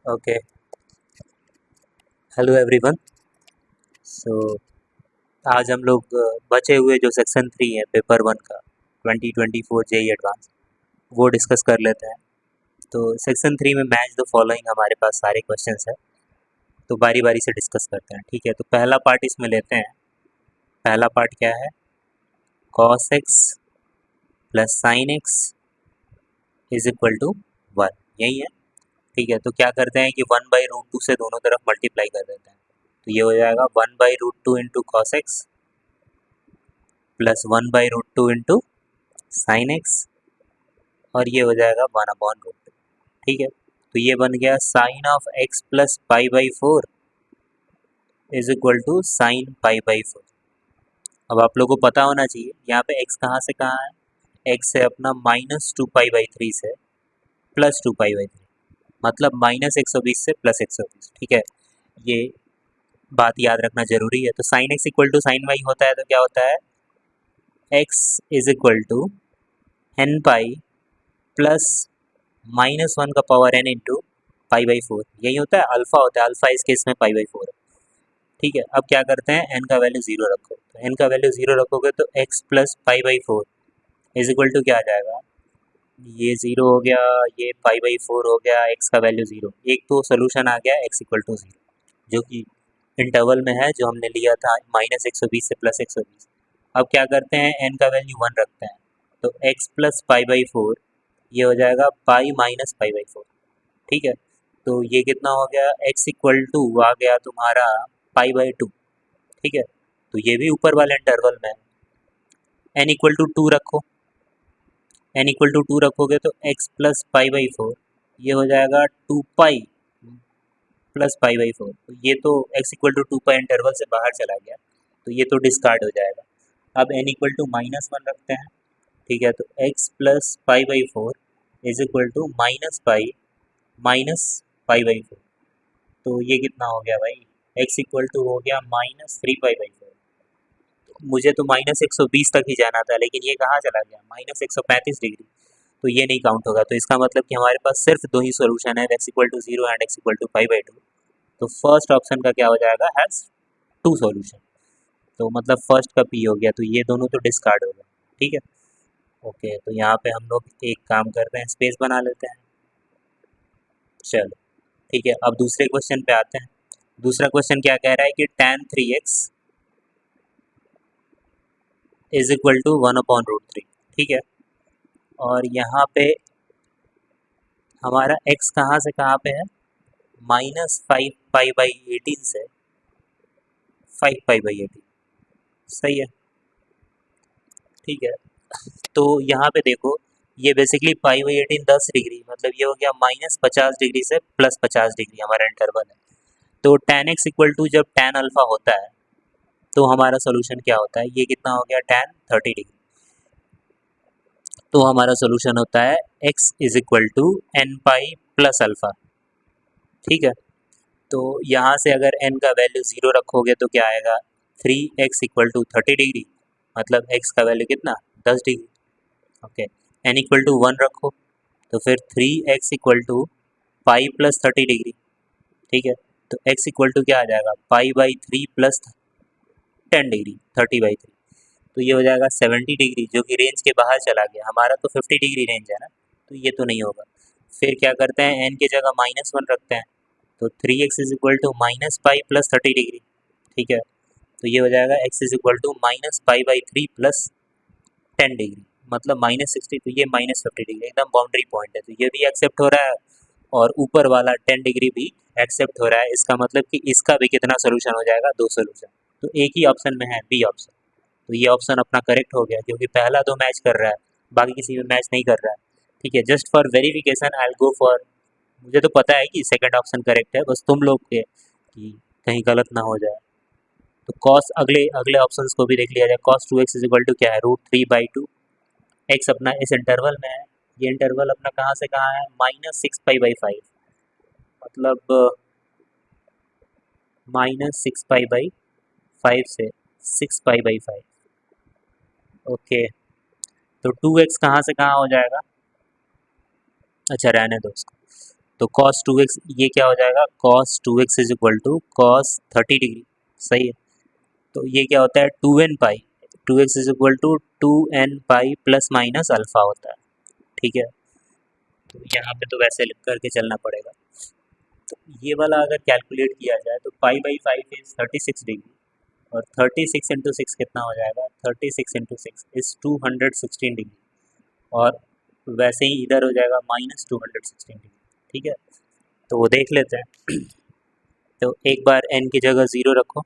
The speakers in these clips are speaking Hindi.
ओके। Hello everyone. सो आज हम लोग बचे हुए जो सेक्शन 3 है पेपर 1 का 2024 जेई एडवांस वो डिस्कस कर लेते हैं। तो सेक्शन 3 में मैच द फॉलोइंग हमारे पास सारे क्वेश्चंस हैं, तो बारी बारी से डिस्कस करते हैं। ठीक है, तो पहला पार्ट इसमें लेते हैं। पहला पार्ट क्या है? Cos x plus sine x is equal to 1, यही है। ठीक है, तो क्या करते हैं कि 1/√2 से दोनों तरफ मल्टीप्लाई कर देते हैं। तो ये हो जाएगा 1/√2 into cos x plus 1/√2 into sine x, और ये हो जाएगा 1/√2। ठीक है, तो ये बन गया sine of x plus pi by 4 is equal to sine pi by 4। अब आप लोगों को पता होना चाहिए यहाँ पे एक्स कहाँ से कहाँ है। एक्स है अपना -2 पाई बाई 3 से +2 पाई बाई 3, मतलब -120 से +120। ठीक है, ये बात याद रखना जरूरी है। तो sine x equal to sine y होता है, तो क्या होता है? X is equal to n pi plus -1 का power n into pi by 4, यही होता है। अल्फा होता है, अल्फा इस केस में पाई बाई 4 है। ठीक है, अब क्या करते हैं, n का वैल्यू 0 रखो। तो n का वैल्यू 0 रखोगे तो x plus pi by 4 is equal to क्या आ जाएगा? ये 0 हो गया, ये पाई बाई 4 हो गया, x का वैल्यू 0। एक तो सोल्यूशन आ गया x इक्वल टू 0, जो कि इंटरवल में है, जो हमने लिया था -120 से +120। अब क्या करते हैं, n का वैल्यू 1 रखते हैं। तो x प्लस पाई बाई 4 ये हो जाएगा पाई माइनस पाई बाई 4। ठीक है, तो ये कितना हो गया? x इक्वल टू आ गया तुम्हारा पाई बाई 2। ठीक है, तो ये भी ऊपर वाले इंटरवल में n इक्वल टू 2 रखो। n इक्वल टू 2 रखोगे तो x प्लस पाई बाई 4 ये हो जाएगा 2 पाई प्लस पाई बाई 4। तो ये तो x equal to 2 pi interval से बाहर चला गया, तो ये तो डिस्कार्ड हो जाएगा। अब n इक्वल टू -1 रखते हैं। ठीक है, तो x plus pi by 4 is equal to minus pi by 4। तो ये कितना हो गया भाई? x इक्वल टू हो गया -3 पाई बाई 4। मुझे तो -120 तक ही जाना था, लेकिन ये कहाँ चला गया? -135 डिग्री। तो ये नहीं काउंट होगा। तो इसका मतलब कि हमारे पास सिर्फ दो ही सोल्यूशन है, x equal to 0 and x equal to pi by 2। तो फर्स्ट ऑप्शन का क्या हो जाएगा? Has two solution. तो मतलब फर्स्ट का p हो गया, तो ये दोनों तो डिस्कार्ड हो गए। ठीक है, ओके। तो यहाँ पे हम लोग एक काम करते हैं, स्पेस बना लेते हैं। चलो ठीक है, अब दूसरे क्वेश्चन पे आते हैं। दूसरा क्वेश्चन क्या कह रहा है कि tan 3x is equal to 1/√3। ठीक है, और यहाँ पे हमारा x कहाँ से कहाँ पे है? -5 पाई बाई 18 से 5 पाई बाई 18। सही है, ठीक है। तो यहाँ पे देखो, ये बेसिकली पाई बाई 18 10 डिग्री, मतलब ये हो गया -50 डिग्री से +50 डिग्री हमारा इंटरवल है। तो tan x इक्वल टू जब tan अल्फा होता है तो हमारा सोल्यूशन क्या होता है? ये कितना हो गया? tan 30 डिग्री। तो हमारा सोल्यूशन होता है x is equal to n pi plus alpha. ठीक है, तो यहाँ से अगर n का वैल्यू 0 रखोगे तो क्या आएगा? 3x इक्वल टू 30 डिग्री, मतलब x का वैल्यू कितना? 10 degree. Okay, n equal to 1 रखो तो फिर 3x equal to pi plus 30 degree. ठीक है, तो x इक्वल टू क्या आ जाएगा? Pi by 3 plus 10 degree, 30/3। तो ये हो जाएगा 70 डिग्री, जो कि रेंज के बाहर चला गया। हमारा तो 50 डिग्री रेंज है ना, तो ये तो नहीं होगा। फिर क्या करते हैं, n की जगह -1 रखते हैं। तो 3x is equal to minus pi plus 30 degree. ठीक है, तो ये हो जाएगा x इज इक्वल टू -पाई/3 प्लस 10 डिग्री, मतलब -60। तो ये -50 डिग्री एकदम बाउंड्री पॉइंट है, तो ये भी एक्सेप्ट हो रहा है और ऊपर वाला 10 डिग्री भी एक्सेप्ट हो रहा है। इसका मतलब कि इसका भी कितना सोल्यूशन हो जाएगा? दो सोल्यूशन। तो एक ही ऑप्शन में है, बी ऑप्शन। तो ये ऑप्शन अपना करेक्ट हो गया, क्योंकि पहला तो मैच कर रहा है, बाकी किसी में मैच नहीं कर रहा है। ठीक है, just for verification I will go for, मुझे तो पता है कि सेकंड ऑप्शन करेक्ट है, बस तुम लोग के कि कहीं गलत ना हो जाए। तो कॉस अगले अगले ऑप्शंस को भी देख लिया जाए। cos 2x is equal to क्या है? √3/2। एक्स अपना इस इंटरवल में है, ये इंटरवल अपना कहाँ से कहाँ है? -6 पाई/5, मतलब -6 पाई/5 से 6 पाई/5। ओके, तो 2x कहाँ से कहाँ हो जाएगा? अच्छा रहने दो उसको। तो cos 2x ये क्या हो जाएगा, cos 2x is equal to cos 30 degree, सही है। तो ये क्या होता है 2n pi, 2x is equal to 2n pi plus minus alpha होता है, ठीक है। तो यहाँ पे तो वैसे लिख करके चलना पड़ेगा। तो ये वाला अगर कैलकुलेट किया जाए तो पाई बाई 5 इज 36 डिग्री, और 36 इंटू सिक्स कितना हो जाएगा, 36 इंटू सिक्स इज 216 डिग्री, और वैसे ही इधर हो जाएगा माइनस 216 डिग्री, ठीक है। तो वो देख लेते हैं। तो एक बार n की जगह 0 रखो,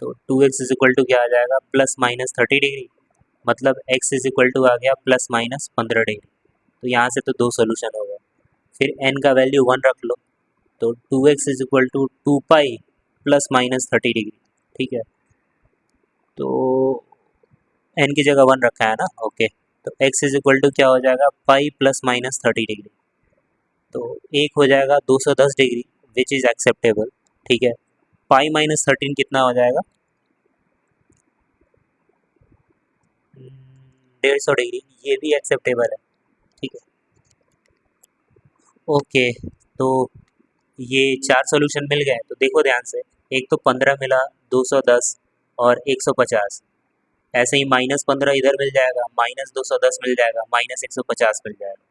तो 2x इज इक्वल टू क्या आ जाएगा, प्लस माइनस 30 डिग्री, मतलब x इज इक्वल टू आ गया प्लस माइनस 15 डिग्री। तो यहाँ से तो दो सोल्यूशन हो गए। फिर n का वैल्यू 1 रख लो, तो 2x is equal to 2 pi plus minus 30 degree, ठीक है। तो n की जगह 1 रखा है ना, ओके। तो x इज इक्वल टू क्या हो जाएगा, पाई प्लस माइनस 30 डिग्री, तो एक हो जाएगा 210 डिग्री विच इज़ एक्सेप्टेबल, ठीक है। पाई माइनस 13 कितना हो जाएगा, 150 डिग्री, ये भी एक्सेप्टेबल है, ठीक है। ओके, तो ये चार सोल्यूशन मिल गए। तो देखो ध्यान से, एक तो 15 मिला, 210 और 150, ऐसे ही माइनस 15 इधर मिल जाएगा, माइनस 210 मिल जाएगा, माइनस 150 मिल जाएगा,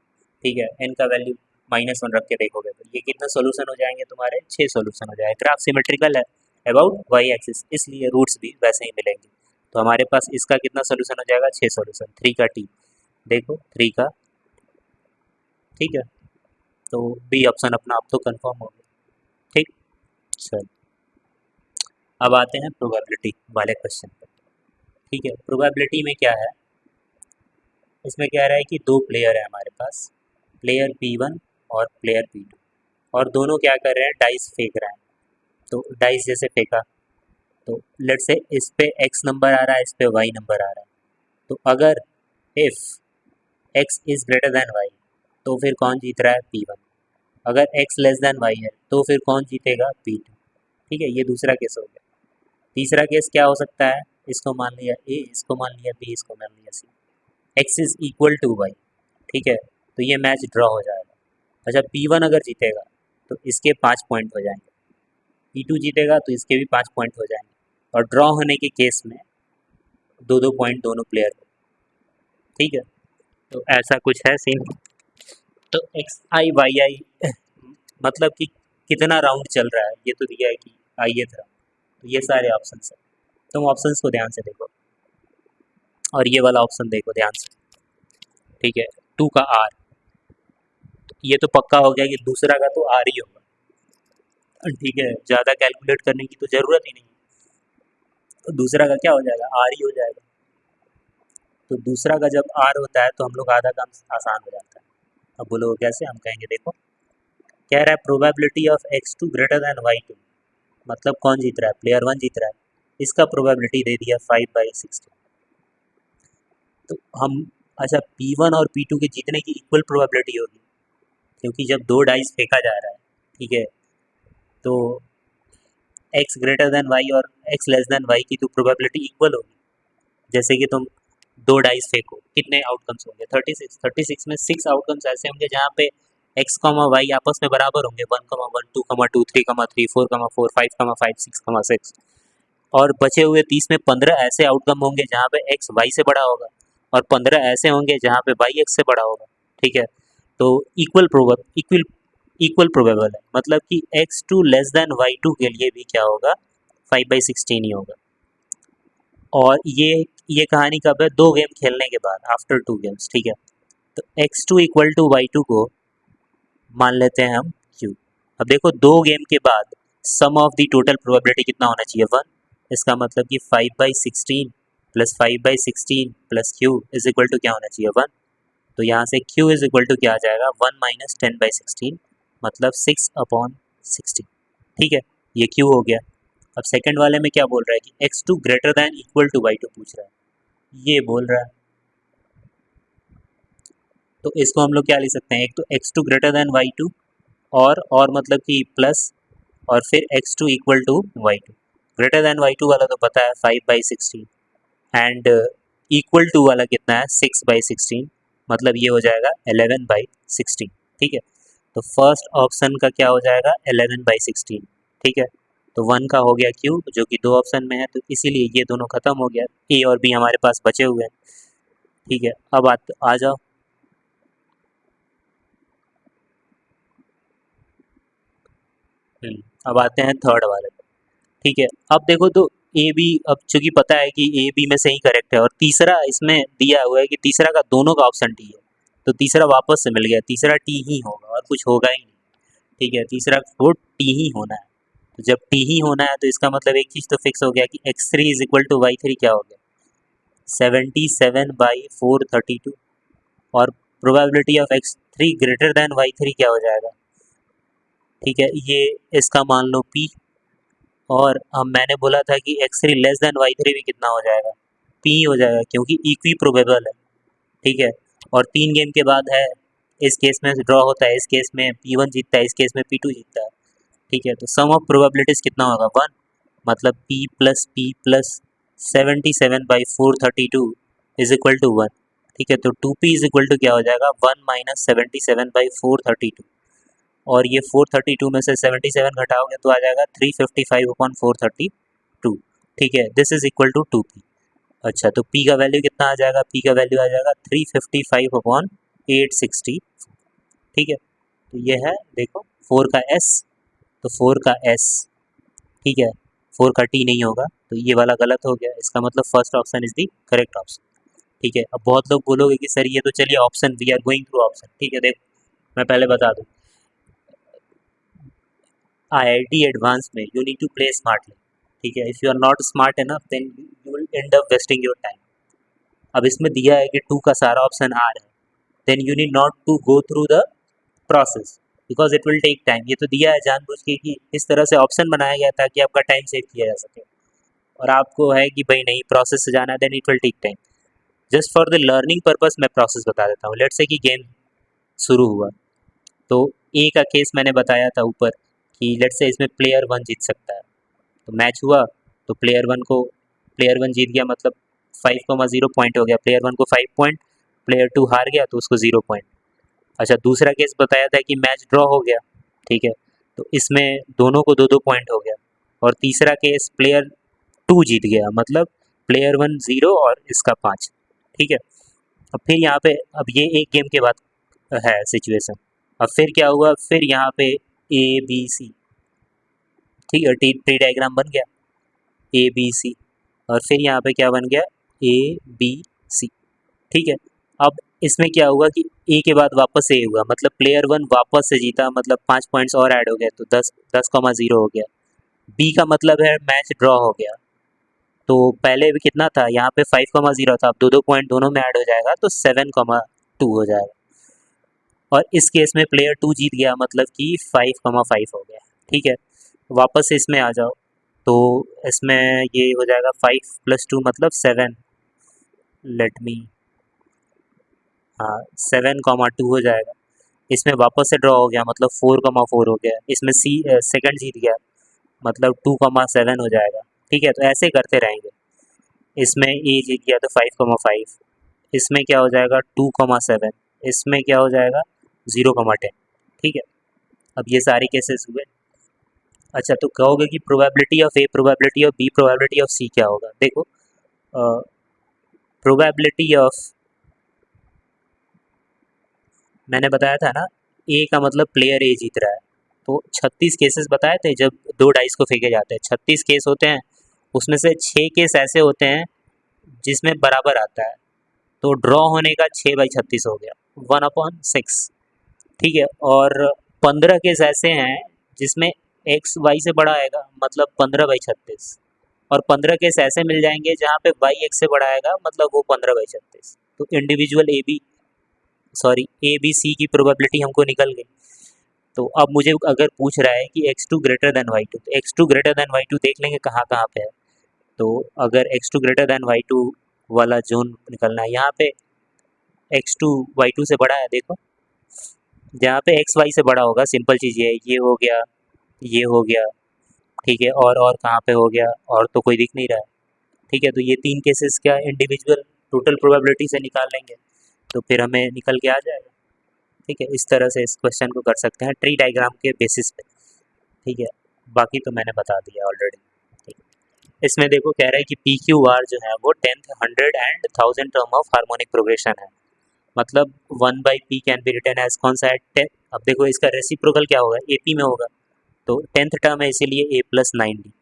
ठीक है। n का वैल्यू -1 रख के देखोगे तो ये कितने सोल्यूशन हो जाएंगे तुम्हारे, 6 सोल्यूशन हो जाएगा। ग्राफ सिमेट्रिकल है अबाउट वाई एक्सिस, इसलिए रूट्स भी वैसे ही मिलेंगे। तो हमारे पास इसका कितना सोल्यूशन हो जाएगा, 6 सोल्यूशन, 3 का t, देखो 3 का, ठीक है। तो बी ऑप्शन अपना आप तो कंफर्म हो गया, ठीक। चल अब आते हैं प्रोबेबिलिटी वाले क्वेश्चन पे, ठीक है। प्रोबेबिलिटी में क्या है, इसमें कह रहा है कि दो प्लेयर है हमारे पास, प्लेयर P1 और प्लेयर P2, और दोनों क्या कर रहे हैं, डाइस फेंक रहे हैं। तो डाइस जैसे फेंका, तो लेट्स से इस पे x नंबर आ रहा है, इस पे y नंबर आ रहा है। तो अगर if x is greater than y, तो फिर कौन जीत रहा है, P1। अगर x लेस देन y है, तो फिर कौन जीतेगा, P2, ठीक है। ये दूसरा केस हो गया। तीसरा केस क्या हो सकता है, इसको मान लिया a, इसको मान लिया b, इसको मान लिया c, x is equal to y, ठीक है। तो ये मैच ड्रॉ हो जाएगा। अच्छा, P1 अगर जीतेगा तो इसके 5 पॉइंट हो जाएंगे, P2 जीतेगा तो इसके भी 5 पॉइंट हो जाएंगे, और ड्रॉ होने के केस में 2-2 पॉइंट दोनों प्लेयर को, ठीक है। तो ऐसा कुछ है सीन। तो एक्स आई वाई आई मतलब कि कितना राउंड चल रहा है, ये तो दिया है कि आईएथ राउंड। तो ये सारे ऑप्शन है, तुम ऑप्शंस को ध्यान से देखो, और ये वाला ऑप्शन देखो ध्यान से, ठीक है। 2 का आर, ये तो पक्का हो गया कि दूसरा का तो आर ही होगा, ठीक है। ज़्यादा कैलकुलेट करने की तो ज़रूरत ही नहीं, तो दूसरा का क्या हो जाएगा, आर ही हो जाएगा। तो दूसरा का जब आर होता है तो हम लोग आधा काम आसान हो जाता है। अब बोलो कैसे, हम कहेंगे देखो, कह रहा है probability of x2 greater than y2, मतलब कौन जीत रहा है, प्लेयर 1 जीत रहा है, इसका प्रोबेबिलिटी दे दिया 5/16। तो हम, अच्छा P1 और P2 के जीतने की इक्वल प्रोबेबिलिटी होगी, क्योंकि जब दो डाइस फेंका जा रहा है, ठीक है, तो x ग्रेटर देन y और x लेस देन y की तो प्रोबेबिलिटी इक्वल होगी। जैसे कि तुम दो डाइस फेंको, कितने आउटकम्स होंगे, 36, 36 में 6 आउटकम्स ऐसे होंगे जहाँ पे x, y आपस में बराबर होंगे, 1, 1, 2, 2, 3, 3, 4, 4, 5, 5, 6, 6, और बचे हुए 30 में 15 ऐसे आउटकम होंगे जहाँ पे x y से बड़ा होगा, और 15 ऐसे होंगे जहाँ पे y x से बड़ा होगा, ठीक है। तो इक्वल प्रोबेबल है, मतलब कि x2 लेस देन y2 के लिए भी क्या होगा, 5/16 ही होगा। और ये कहानी कब है, 2 गेम खेलने के बाद, आफ्टर 2 गेम्स, ठीक है। तो x2 इक्वल टू y2 को मान लेते हैं हम q। अब देखो 2 गेम के बाद sum of the total probability कितना होना चाहिए, 1। इसका मतलब कि 5/16 plus 5/16 plus q is equal to क्या होना चाहिए, 1। तो यहाँ से q इज इक्वल टू क्या आ जाएगा, 1 माइनस 10/16, मतलब 6/16, ठीक है। ये q हो गया। अब सेकंड वाले में क्या बोल रहा है कि x2 greater than equal to y2 पूछ रहा है, ये बोल रहा है। तो इसको हम लोग क्या लिख सकते हैं, एक तो x2 ग्रेटर दैन y2, और मतलब कि प्लस, और फिर x2 equal to y2। Greater than y2 वाला तो पता है 5/16, एंड इक्वल टू वाला कितना है, 6/16, मतलब ये हो जाएगा 11/16, ठीक है। तो फर्स्ट ऑप्शन का क्या हो जाएगा 11/16, ठीक है। तो 1 का हो गया क्यूब जो कि 2 ऑप्शन में है, तो इसीलिए ये दोनों खत्म हो गया, ए और बी हमारे पास बचे हुए हैं, ठीक है। अब आ जाओ, अब आते हैं थर्ड वाले पे, ठीक है। अब देखो तो ए बी, अब चूंकि पता है कि ए बी में से ही करेक्ट है, और तीसरा इसमें दिया हुआ है कि तीसरा का दोनों का ऑप्शन टी है, तो तीसरा वापस से मिल गया, तीसरा टी ही होगा और कुछ होगा ही नहीं, ठीक है। तीसरा वो टी ही होना है, तो जब टी ही होना है तो इसका मतलब एक चीज़ तो फिक्स हो गया कि x3 is equal to y3 क्या हो गया 77/432, और probability of x3 greater than y3 क्या हो जाएगा, ठीक है, ये इसका मान लो p, और अब मैंने बोला था कि x3 लेस देन y3 भी कितना हो जाएगा, p हो जाएगा, क्योंकि इक्वी प्रोबेबल है, ठीक है। और 3 गेम के बाद है, इस केस में ड्रॉ होता है, इस केस में p1 जीतता है, इस केस में p2 जीतता है, ठीक है। तो सम ऑफ प्रोबेबिलिटीज कितना होगा 1, मतलब p+p+ 77/432 इज इक्वल टू 1, ठीक है। तो 2p इज इक्वल टू क्या हो जाएगा 1 माइनस 77/432, और ये 432 में से 77 घटाओगे तो आ जाएगा 355/432, ठीक है। This is equal to 2p। अच्छा, तो p का वैल्यू कितना आ जाएगा, p का वैल्यू आ जाएगा 355/860, ठीक है। तो ये है देखो 4 का s, तो 4 का s, ठीक है, 4 का t नहीं होगा, तो ये वाला गलत हो गया, इसका मतलब first option is the correct option, ठीक है। अब बहुत लोग बोलोगे कि सर ये तो चलिए option, we are going through option, ठीक है। देखो मैं पहले बता दूं, IIT एडवांस में you need to play smartly, ठीक है। If you are not smart enough then you will end up wasting your time. अब इसमें दिया है कि 2 का सारा ऑप्शन आ रहा है, then you need not to go through the process because it will take time. ये तो दिया है जानबूझ के कि इस तरह से ऑप्शन बनाया गया ताकि आपका टाइम सेव किया जा सके, और आपको है कि भाई नहीं प्रोसेस से जाना है, then it will take time. Just for the learning purpose मैं प्रोसेस बता देता हूँ। लेट्स से कि गेम शुरू हुआ, तो ए का केस मैंने बताया था ऊपर कि लेट्स से इसमें प्लेयर 1 जीत सकता है, तो मैच हुआ, तो प्लेयर 1 जीत गया, मतलब 5,0 पॉइंट हो गया, प्लेयर 1 को 5 पॉइंट, प्लेयर 2 हार गया तो उसको 0 पॉइंट। अच्छा, दूसरा केस बताया था कि मैच ड्रॉ हो गया, ठीक है, तो इसमें दोनों को 2-2 पॉइंट हो गया। और तीसरा केस प्लेयर 2 जीत गया, मतलब प्लेयर 1 0 और इसका 5, ठीक है। अब फिर यहाँ पे, अब ये एक गेम के बाद है सिचुएशन। अब फिर क्या हुआ, फिर यहाँ पे ए बी सी, ठीक है, ट्री डायग्राम बन गया ए बी सी, और फिर यहाँ पे क्या बन गया ए बी सी, ठीक है। अब इसमें क्या हुआ कि ए के बाद वापस ए हुआ, मतलब प्लेयर 1 वापस से जीता, मतलब 5 पॉइंट्स और ऐड हो गए, तो 10,0 हो गया। बी का मतलब है मैच ड्रॉ हो गया, तो पहले भी कितना था यहाँ पे 5,0 था, अब 2-2 पॉइंट दोनों में ऐड हो जाएगा तो 7,2 हो जाएगा। और इस केस में प्लेयर 2 जीत गया, मतलब कि 5,5 हो गया, ठीक है। वापस से इसमें आ जाओ, तो इसमें ये हो जाएगा 5+2 मतलब 7, लेट मी, हाँ 7,2 हो जाएगा। इसमें वापस से ड्रॉ हो गया, मतलब 4,4 हो गया, इसमें सी सेकंड जीत गया, मतलब 2,7 हो जाएगा, ठीक है। तो ऐसे करते रहेंगे, इसमें ए जीत गया तो 5,5, इसमें क्या हो जाएगा 2,7, इसमें क्या हो जाएगा 0,10, ठीक है। अब ये सारे केसेस हुए। अच्छा, तो कहोगे कि probability of A, probability of B, probability of C क्या होगा। देखो प्रोबेबिलिटी ऑफ, मैंने बताया था ना, ए का मतलब प्लेयर ए जीत रहा है, तो 36 केसेस बताए थे जब 2 डाइस को फेंके जाते हैं, 36 केस होते हैं, उसमें से 6 केस ऐसे होते हैं जिसमें बराबर आता है, तो ड्रॉ होने का 6/36 हो गया 1/6, ठीक है। और 15 केस ऐसे हैं जिसमें एक्स वाई से बड़ा आएगा, मतलब 15/36, और 15 केस ऐसे मिल जाएंगे जहाँ पे वाई एक्स से बड़ा आएगा, मतलब वो 15/36। तो इंडिविजुअल ए बी सी की प्रोबेबिलिटी हमको निकल गई। तो अब मुझे अगर पूछ रहा है कि x2 ग्रेटर देन y2, तो x2 ग्रेटर देन y2 देख लेंगे कहाँ कहाँ पे है। तो अगर x2 ग्रेटर देन y2 वाला जोन निकलना है, यहाँ पे x2 y2 से बड़ा है, देखो जहाँ पे x y से बड़ा होगा, सिंपल चीज़ ये हो गया, ये हो गया, ठीक है। और कहाँ पे हो गया, और तो कोई दिख नहीं रहा है, ठीक है। तो ये 3 केसेस क्या इंडिविजुअल टोटल प्रोबेबिलिटी से निकाल लेंगे, तो फिर हमें निकल के आ जाएगा। ठीक है, इस तरह से इस क्वेश्चन को कर सकते हैं ट्री डायग्राम के बेसिस पे। ठीक है, बाकी तो मैंने बता दिया ऑलरेडी। ठीक है, इसमें देखो कह रहा है कि पी क्यू आर जो है वो 10th 100 and 1000 term of harmonic progression है। मतलब 1/p can be written as कौन सा है 10। अब देखो इसका रेसिप्रोकल क्या होगा, एपी में होगा, तो 10th टर्म है इसीलिए a प्लस 90।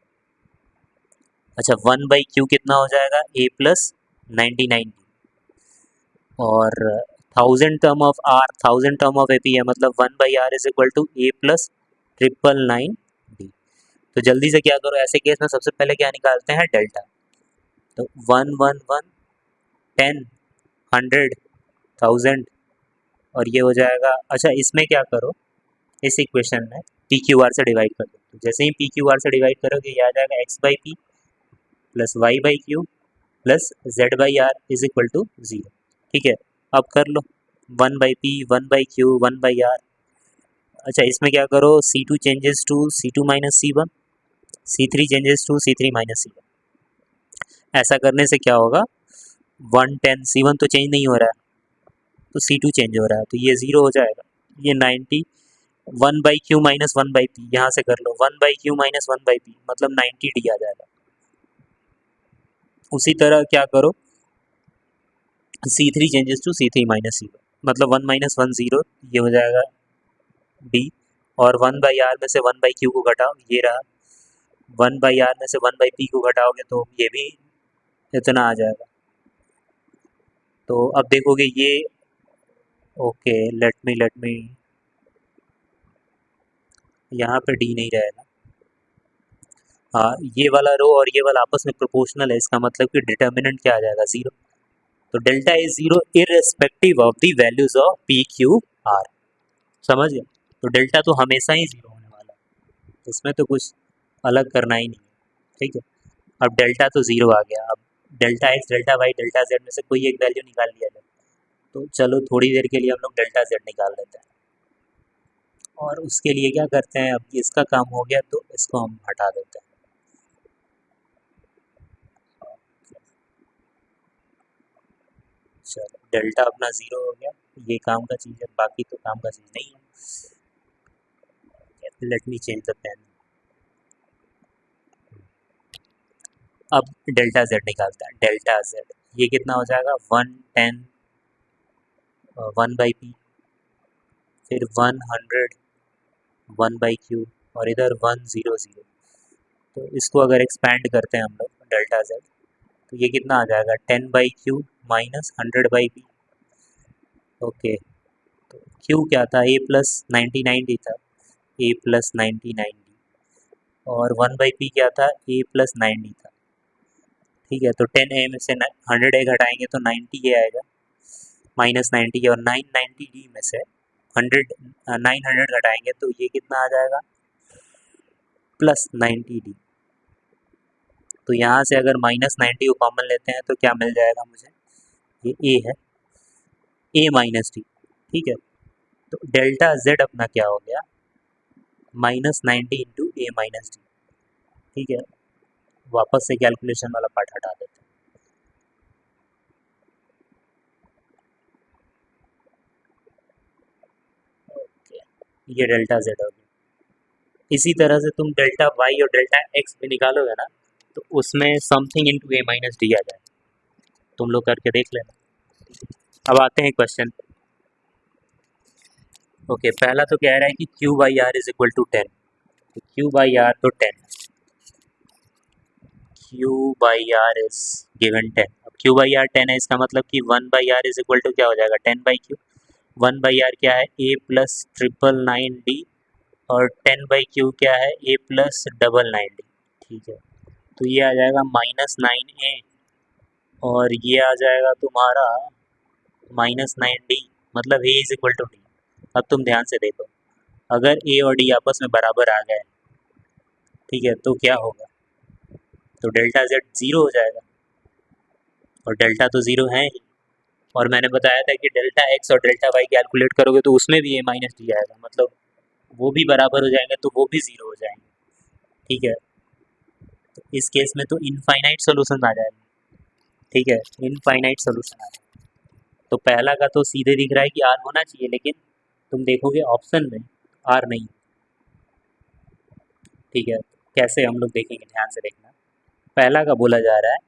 अच्छा 1/q कितना हो जाएगा a प्लस 99, और 1000 term of r 1000 term of ap है, मतलब 1/r is equal to a plus 999d। तो जल्दी से क्या करो, ऐसे केस में सबसे पहले क्या निकालते हैं, डेल्टा। तो 1 1 1 10 100 1000 और ये हो जाएगा। अच्छा इसमें क्या करो, इस इक्वेशन में पी क्यू आर से डिवाइड कर दो। तो जैसे ही पी क्यू आर से डिवाइड करोगे ये आ जाएगा x/p plus y/q plus z/r is equal to 0। ठीक है, अब कर लो 1/p 1/q 1/r। अच्छा इसमें क्या करो, C2 changes to C2 minus C1, C3 changes to C3 minus C1। ऐसा करने से क्या होगा, 110 C1 तो चेंज नहीं हो रहा है, तो C2 चेंज हो रहा है, तो ये 0 हो जाएगा। ये 90 1/q माइनस 1/p, यहाँ से कर लो 1/q माइनस 1/p मतलब 90d आ जाएगा। उसी तरह क्या करो, C3 changes to C3 minus C1 मतलब 1 माइनस 1 0, ये हो जाएगा d। और 1/r में से 1/q को घटाओ, ये रहा। 1/r में से 1/p को घटाओगे तो ये भी इतना आ जाएगा। तो अब देखोगे ये, ओके लेट मी यहाँ पे d नहीं रहेगा। हाँ ये वाला रो और ये वाला आपस में प्रोपोर्शनल है, इसका मतलब कि डिटर्मिनेंट क्या आ जाएगा, 0। तो delta is 0 irrespective of the values of P q are. समझ गए, तो डेल्टा तो हमेशा ही 0 होने वाला है, इसमें तो कुछ अलग करना ही नहीं है। ठीक है, अब डेल्टा तो 0 आ गया। अब delta x delta y delta z में से कोई एक वैल्यू निकाल लिया जाए। तो चलो थोड़ी देर के लिए हम लोग डेल्टा जेड निकाल लेते हैं, और उसके लिए क्या करते हैं, अब इसका काम हो गया तो इसको हम हटा देते हैं। चलो डेल्टा अपना 0 हो गया, ये काम का चीज़ है, बाकी तो काम का चीज़ नहीं है। Let me change the pen. अब डेल्टा जेड निकालते हैं, डेल्टा जेड ये कितना हो जाएगा, 110 1/p, फिर 100 1/q, और इधर 100। तो इसको अगर एक्सपैंड करते हैं हम लोग डेल्टा जेड, तो ये कितना आ जाएगा, 10/q माइनस 100/p। ओके, तो q क्या था, a प्लस 99d था, a प्लस 99d, और 1/p क्या था, a प्लस 9d था। ठीक है, तो 10a में से 100a घटाएंगे तो 90a आएगा, माइनस 90, और 990d में से 900 घटाएंगे तो ये कितना आ जाएगा, प्लस 90d। तो यहाँ से अगर माइनस 90 को कॉमन लेते हैं तो क्या मिल जाएगा मुझे, ये a है, a माइनस डी। ठीक है, तो डेल्टा जेड अपना क्या हो गया, माइनस 90 इंटू ए माइनस डी। ठीक है, वापस से कैलकुलेशन वाला पार्ट हटा देते हैं। ओके, ये डेल्टा जेड हो गया। इसी तरह से तुम डेल्टा वाई और डेल्टा एक्स भी निकालोगे ना, तो उसमें समथिंग इंटू ए माइनस डी आ जाए, तुम लोग करके देख लेना। अब आते हैं क्वेश्चन पे। ओके, पहला तो कह रहा है कि q by r is equal to 10। Q by r तो 10, q by r is given 10। अब क्यू बाई आर 10 है, इसका मतलब कि 1/r इज इक्वल टू क्या हो जाएगा, 10/q। 1/r क्या है, a प्लस 999d, और 10/q क्या है, a प्लस 999d। ठीक है, तो ये आ जाएगा -9a, और ये आ जाएगा तुम्हारा -9d, मतलब a is equal to d. अब तुम ध्यान से देखो, अगर a और d आपस में बराबर आ गए, ठीक है, तो क्या होगा, तो डेल्टा जेड 0 हो जाएगा, और डेल्टा तो 0 है ही। और मैंने बताया था कि डेल्टा एक्स और डेल्टा वाई कैलकुलेट करोगे तो उसमें भी a माइनस डी आएगा, मतलब वो भी बराबर हो जाएंगे तो वो भी 0 हो जाएंगे। ठीक है, तो इस केस में तो इनफाइनाइट सोल्यूशन आ जाएगा। ठीक है, इनफाइनाइट सोल्यूशन आ जाएगा। तो पहला का तो सीधे दिख रहा है कि आर होना चाहिए, लेकिन तुम देखोगे ऑप्शन में आर नहीं, ठीक है। कैसे हम लोग देखेंगे, ध्यान से देखना। पहला का बोला जा रहा है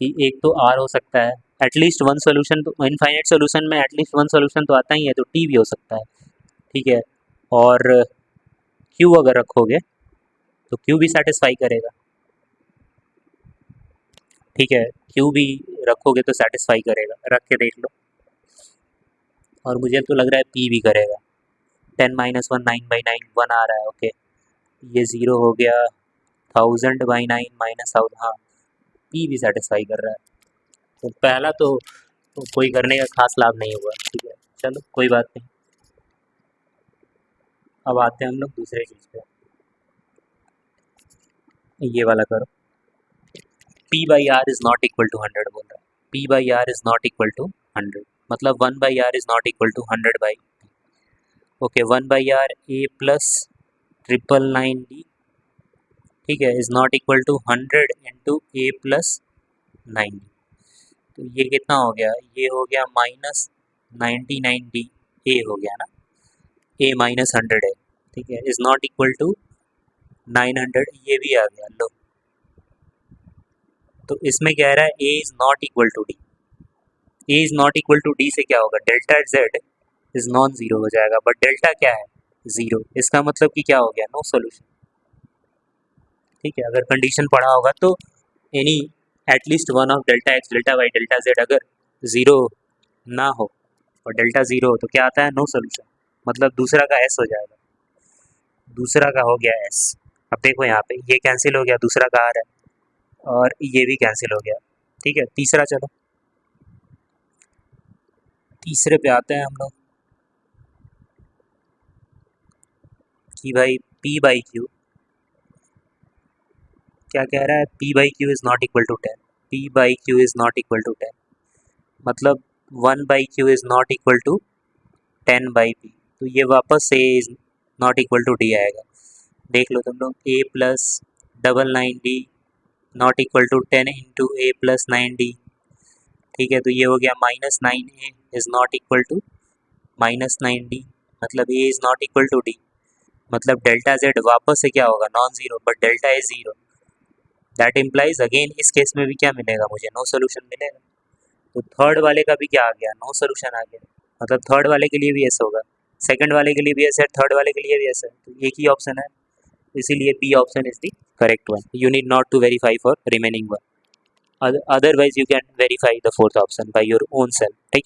कि एक तो आर हो सकता है, एटलीस्ट वन सोल्यूशन, तो इनफाइनाइट सोल्यूशन में एटलीस्ट वन सोल्यूशन तो आता ही है, तो टी भी हो सकता है, ठीक है। और क्यू अगर रखोगे तो क्यू भी सेटिस्फाई करेगा, ठीक है। क्यू भी रखोगे तो सेटिस्फाई करेगा, रख के देख लो। और मुझे तो लग रहा है पी भी करेगा। 10 - 1 9/9 1 आ रहा है, ओके। ये 0 हो गया, 1000/9 -1000, हाँ, पी भी सेटिस्फाई कर रहा है। तो पहला तो कोई करने का खास लाभ नहीं हुआ, ठीक है। चलो कोई बात नहीं। अब आते हैं हम लोग दूसरे चीज़ पे, ये वाला करो। P by r is not equal to 100 बोल रहा है। P by r is not equal to 100, मतलब 1/r is not equal to 100/, okay. 1/r a plus 999d, ठीक है, is not equal to 100 into a plus 90। तो ये कितना हो गया, ये हो गया -99d, ए हो गया ना, ए -100 है, ठीक है, इज़ नॉट इक्वल टू 900, ये भी आ गया लो। तो इसमें कह रहा है a is not equal to d. A is not equal to d से क्या होगा, delta z is non zero हो जाएगा, बट डेल्टा क्या है, ज़ीरो। इसका मतलब कि क्या हो गया, नो सोल्यूशन, ठीक है। अगर कंडीशन पढ़ा होगा तो any at least one of delta x, delta y, delta z अगर ज़ीरो ना हो और डेल्टा ज़ीरो हो तो क्या आता है, नो सोल्यूशन, मतलब दूसरा का एस हो जाएगा। दूसरा का हो गया एस। अब देखो यहाँ पे ये कैंसिल हो गया, दूसरा का आर है, और ये भी कैंसिल हो गया, ठीक है। तीसरा, चलो तीसरे पे आते हैं हम लोग कि भाई पी बाई क्यू क्या कह रहा है, p by q is not equal to 10। P by q is not equal to 10, मतलब 1/q is not equal to 10/p। तो ये वापस से is not equal to d आएगा। देख लो तुम लोग, a plus 99d not equal to 10 into a plus 9d, ठीक है। तो ये हो गया -9a is not equal to -9d, मतलब a is not equal to d, मतलब डेल्टा जेड वापस से क्या होगा, non zero, but delta is zero. That implies again इस केस में भी क्या मिलेगा मुझे, नो सोल्यूशन मिलेगा। तो थर्ड वाले का भी क्या आ गया, नो सोल्यूशन आ गया, मतलब थर्ड वाले के लिए भी ऐसा होगा, सेकंड वाले के लिए भी ऐसा है, थर्ड वाले के लिए भी ऐसा है, तो एक ही ऑप्शन है, इसीलिए B option is the correct one. You need not to verify for remaining one, otherwise you can verify the fourth option by your own self, ठीक।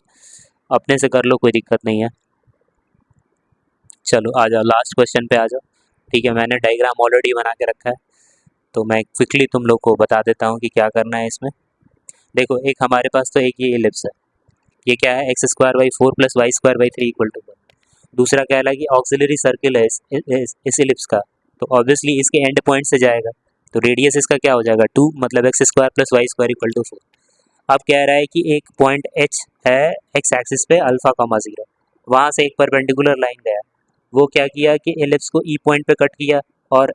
अपने से कर लो, कोई दिक्कत नहीं है। चलो आ जाओ, लास्ट क्वेश्चन पे आ जाओ, ठीक है। मैंने डायग्राम ऑलरेडी बना के रखा है, तो मैं क्विकली तुम लोग को बता देता हूँ कि क्या करना है इसमें। देखो, एक हमारे पास तो एक ये एलिप्स है, ये क्या है, x²/4 + y²/3 = 1। दूसरा क्या है कि ऑक्सिलरी सर्किल है इस एलिप्स का, तो ऑब्वियसली इसके एंड पॉइंट से जाएगा, तो रेडियस इसका क्या हो जाएगा, 2, मतलब x² + y² = 4। अब कह रहा है कि एक पॉइंट h है x एक्सिस पे α, 0, वहाँ से एक परपेंडिकुलर लाइन गया, वो क्या किया कि एलिप्स को ई पॉइंट पे कट किया और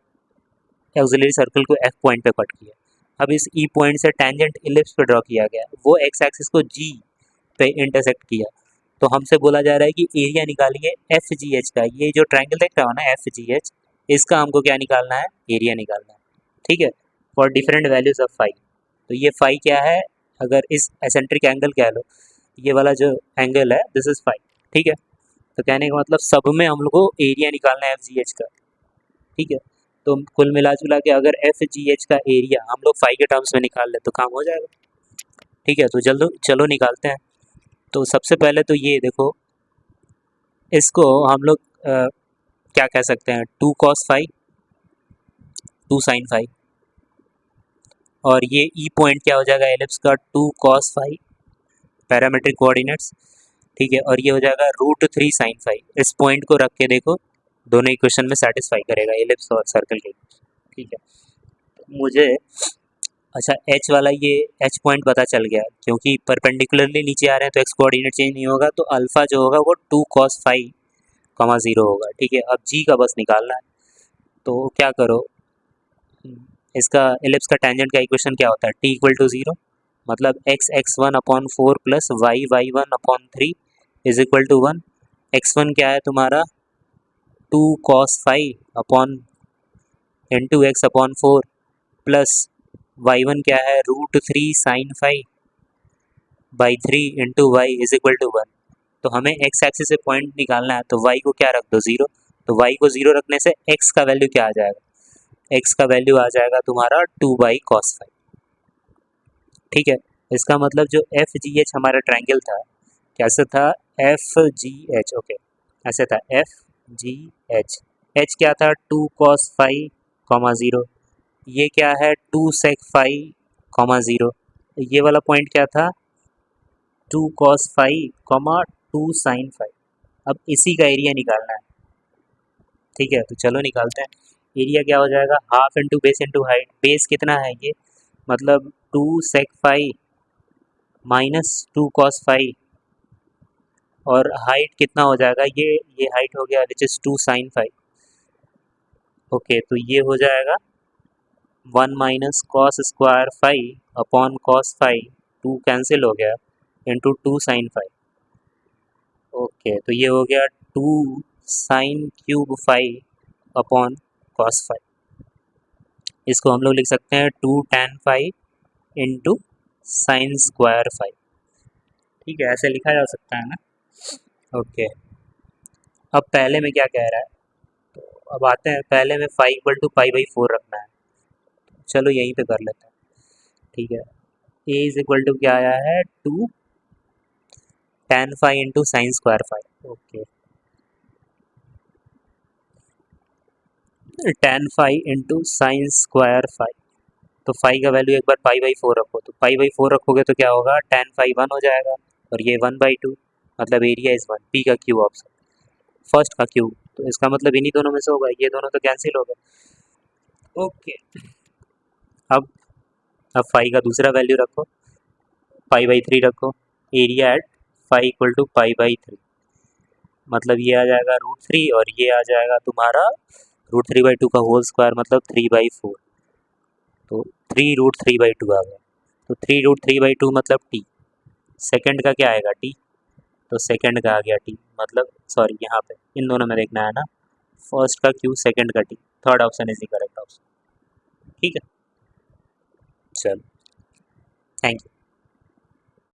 ऑक्सिलरी सर्कल को एफ पॉइंट पे कट किया। अब इस ई पॉइंट से टेंजेंट एलिप्स पे ड्रॉ किया गया, वो एक्स एक्सिस को जी पे इंटरसेक्ट किया। तो हमसे बोला जा रहा है कि एरिया निकालिए एफ जी एच का, ये जो ट्राइंगल देख रहा हो ना एफ जी एच, इसका हमको क्या निकालना है, एरिया निकालना है, ठीक है, for different values of phi. तो ये फाई क्या है, अगर इस एसेंट्रिक एंगल कह लो, ये वाला जो एंगल है दिस इज फाई, ठीक है। तो कहने का मतलब सब में हम लोग को एरिया निकालना है एफ जी एच का, ठीक है। तो कुल मिला जुला के अगर एफ जी एच का एरिया हम लोग फाई के टर्म्स में निकाल ले तो काम हो जाएगा, ठीक है। तो जल्द चलो निकालते हैं। तो सबसे पहले तो ये देखो, इसको हम लोग क्या कह सकते हैं, 2 cos⁡, 2 sin⁡, और ये ई पॉइंट क्या हो जाएगा एलिप्स का, 2 cos⁡, पैरामेट्रिक कोऑर्डिनेट्स, ठीक है। और ये हो जाएगा √3 sin⁡। इस पॉइंट को रख के देखो, दोनों इक्वेशन में सेटिस्फाई करेगा एलिप्स और सर्कल के, ठीक है। मुझे अच्छा एच वाला, ये एच पॉइंट पता चल गया, क्योंकि परपेंडिकुलरली नीचे आ रहे हैं तो एक्स कोऑर्डिनेट चेंज नहीं होगा, तो अल्फा जो होगा वो 2 cos⁡, 0 होगा, ठीक है। अब जी का बस निकालना है, तो क्या करो, इसका एलिप्स का टेंजेंट का इक्वेशन क्या होता है, t = 0, मतलब x x1/4 + y y1/3 = 1, x1 क्या है तुम्हारा 2 cos 5 upon into x upon 4 plus y1 क्या है √3 sin 5 बाई 3 into y is equal to 1। तो हमें x एक्सिस से पॉइंट निकालना है, तो y को क्या रख दो 0। तो y को 0 रखने से x का वैल्यू क्या आ जाएगा, x का वैल्यू आ जाएगा तुम्हारा 2/cos 5। ठीक है, इसका मतलब जो एफ जी एच हमारा ट्रायंगल था कैसे था, एफ जी एच, ओके ऐसे था एफ जी एच। एच क्या था 2 cos 5 कॉमा 0, ये क्या है 2 sec 5 कॉमा 0, ये वाला पॉइंट क्या था 2 cos 5 कॉमा 2 sin 5। अब इसी का एरिया निकालना है। ठीक है, तो चलो निकालते हैं। एरिया क्या हो जाएगा half into base into height. Base कितना है ये, मतलब 2 sec 5 माइनस 2 cos 5, और हाइट कितना हो जाएगा, ये हाइट हो गया विच इज़ 2 sin 5। ओके, तो ये हो जाएगा 1 minus cos square 5 upon cos 5, 2 cancel हो गया इंटू 2 sin 5। ओके, तो ये हो गया 2 sin क्यूब 5 अपॉन कॉस 5। इसको हम लोग लिख सकते हैं 2 tan 5 इंटू साइन स्क्वायर 5। ठीक है, ऐसे लिखा जा सकता है ना। ओके, अब पहले में क्या कह रहा है, तो अब आते हैं पहले में 5 इक्वल टू पाई/4 रखना है। चलो यहीं पे कर लेते हैं। ठीक है, ए इज इक्वल टू क्या आया है 2 tan 5 into sine square 5। Okay, tan 5 into sine square 5। तो 5 का वैल्यू एक बार पाई/4 रखो, तो पाई/4 रखोगे तो क्या होगा tan 5 1 हो जाएगा, और ये 1/2, मतलब एरिया इज 1, पी का क्यूब ऑप्शन, फर्स्ट का क्यूब, तो इसका मतलब इन्हीं दोनों में से होगा, ये दोनों तो कैंसिल हो गए। ओके, अब अब 5 का दूसरा वैल्यू रखो, पाई/3 रखो, एरिया एट 5 इक्वल टू पाई/3, मतलब ये आ जाएगा √3, और ये आ जाएगा तुम्हारा √3/2 का होल स्क्वायर, मतलब 3/4। तो 3√3/2 आ गया। तो 3√3/2 मतलब टी, सेकंड का क्या आएगा टी, तो सेकंड का आ गया टी, मतलब सॉरी यहाँ पे इन दोनों में देखना है ना, फर्स्ट का क्यू सेकंड का T, third option is the correct option. ठीक है, चलो थैंक यू।